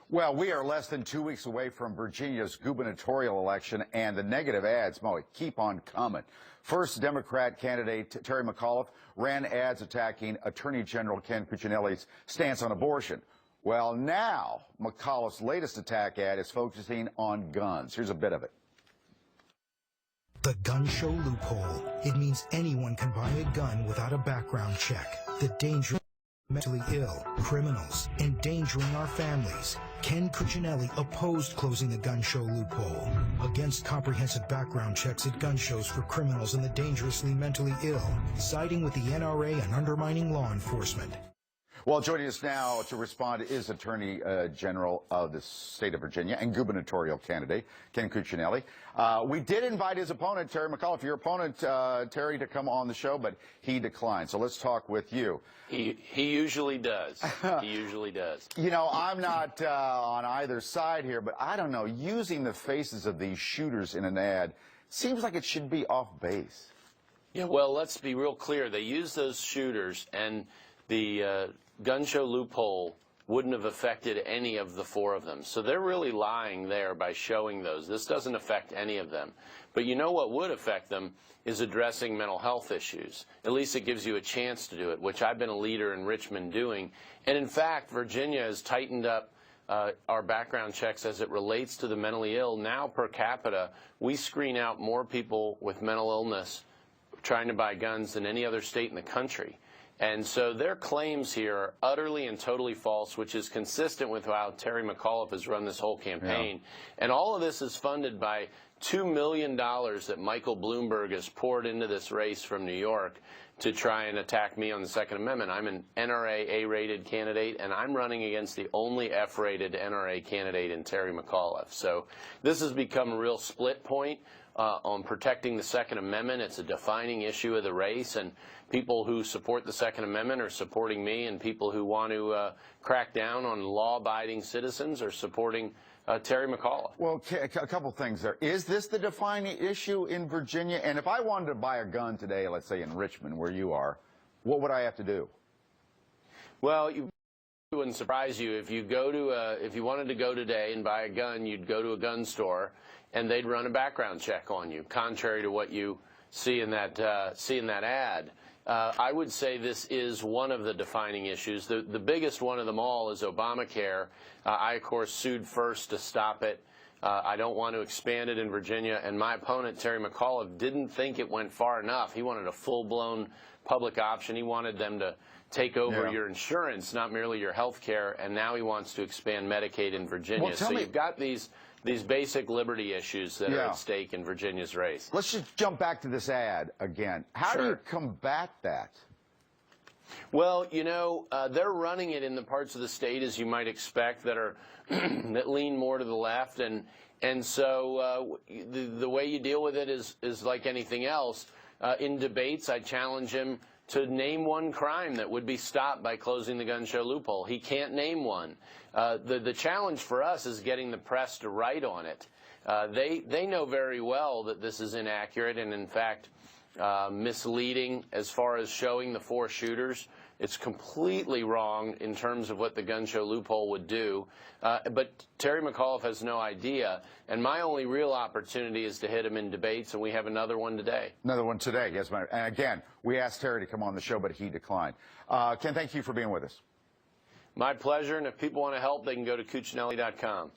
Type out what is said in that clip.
Well, we are less than 2 weeks away from Virginia's gubernatorial election, and the negative ads, Mo, keep on coming. First, Democrat candidate Terry McAuliffe ran ads attacking Attorney General Ken Cuccinelli's stance on abortion. Well, now McAuliffe's latest attack ad is focusing on guns. Here's a bit of it. The gun show loophole. It means anyone can buy a gun without a background check. The danger mentally ill, criminals, endangering our families. Ken Cuccinelli opposed closing the gun show loophole, against comprehensive background checks at gun shows for criminals and the dangerously mentally ill, siding with the NRA and undermining law enforcement. Well, joining us now to respond is Attorney General of the state of Virginia and gubernatorial candidate Ken Cuccinelli. We did invite his opponent, Terry McAuliffe, your opponent, Terry, to come on the show, but he declined. So let's talk with you. He usually does. He usually does. You know, I'm not on either side here, but I don't know. Using the faces of these shooters in an ad seems like it should be off base. Yeah, well, let's be real clear. They use those shooters, and the gun show loophole wouldn't have affected any of the four of them. So they're really lying there by showing those. This doesn't affect any of them. But you know what would affect them is addressing mental health issues. At least it gives you a chance to do it, which I've been a leader in Richmond doing. And in fact, Virginia has tightened up our background checks as it relates to the mentally ill. Now, per capita, we screen out more people with mental illness trying to buy guns than any other state in the country. And so their claims here are utterly and totally false, which is consistent with how Terry McAuliffe has run this whole campaign. Yeah. And all of this is funded by $2 million that Michael Bloomberg has poured into this race from New York to try and attack me on the Second Amendment. I'm an NRA A-rated candidate, and I'm running against the only F-rated NRA candidate in Terry McAuliffe. So this has become a real split point on protecting the Second Amendment. It's a defining issue of the race, and people who support the Second Amendment are supporting me, and people who want to crack down on law-abiding citizens are supporting Terry McAuliffe. Well, a couple things there. Is this the defining issue in Virginia? And if I wanted to buy a gun today, let's say in Richmond, where you are, what would I have to do? Well, it wouldn't surprise you if you go to if you wanted to go today and buy a gun, you'd go to a gun store, and they'd run a background check on you, contrary to what you see in that ad. I would say this is one of the defining issues. The biggest one of them all is Obamacare. I, of course, sued first to stop it. I don't want to expand it in Virginia. And my opponent, Terry McAuliffe, didn't think it went far enough. He wanted a full-blown public option. He wanted them to take over your insurance, not merely your health care. And now he wants to expand Medicaid in Virginia. Well, so you've got these basic liberty issues that are at stake in Virginia's race. Let's just jump back to this ad again. How do you combat that? Well, you know, they're running it in the parts of the state, as you might expect, that are that lean more to the left, and so the way you deal with it is like anything else. In debates, I challenge him to name one crime that would be stopped by closing the gun show loophole. He can't name one. The challenge for us is getting the press to write on it. They know very well that this is inaccurate and, in fact, misleading as far as showing the four shooters. It's completely wrong in terms of what the gun show loophole would do. But Terry McAuliffe has no idea, and my only real opportunity is to hit him in debates, and we have another one today. Another one today, yes. And again, we asked Terry to come on the show, but he declined. Ken, thank you for being with us. My pleasure, and if people want to help, they can go to Cuccinelli.com.